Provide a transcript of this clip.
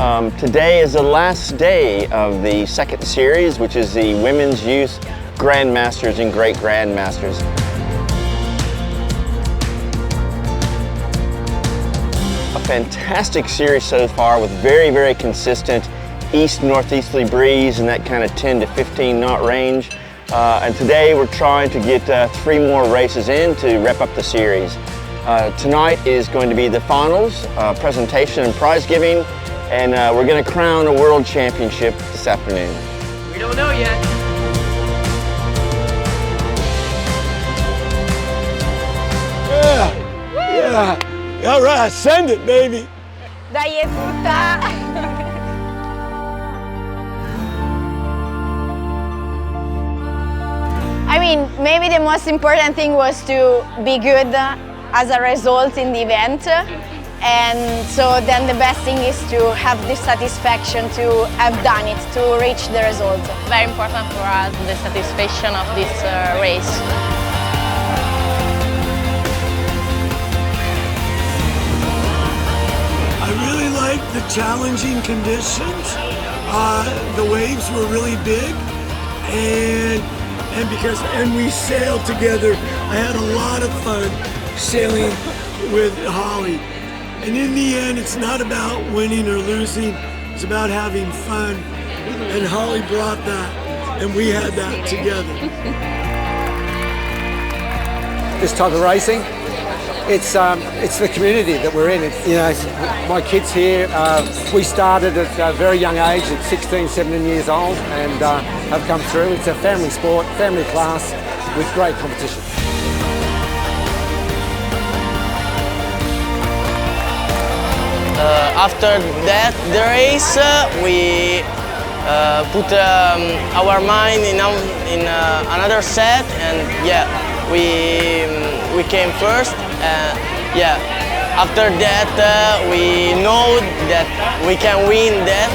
Today is the last day of the second series, which is the Women's Youth Grandmasters and Great Grandmasters. A fantastic series so far with very, very consistent east-northeasterly breeze in that kind of 10 to 15 knot range. And today we're trying to get 3 more races in to wrap up the series. Tonight is going to be the finals, presentation and prize giving, and we're going to crown a world championship this afternoon. We don't know yet. Yeah. All right, send it, baby. Dai tutta! I mean, maybe the most important thing was to be good as a result in the event. And so then the best thing is to have the satisfaction to have done it, to reach the result. Very important for us, the satisfaction of this race. I really liked the challenging conditions. The waves were really big, and we sailed together. I had a lot of fun sailing with Holly. And in the end, it's not about winning or losing, it's about having fun. And Holly brought that, and we had that together. This type of racing, it's the community that we're in. It's, you know, my kids here, we started at a very young age, at 16, 17 years old, and have come through. It's a family sport, family class, with great competition. After that, the race, we put our mind in another set, and yeah, we came first. Yeah, after that, we know that we can win that.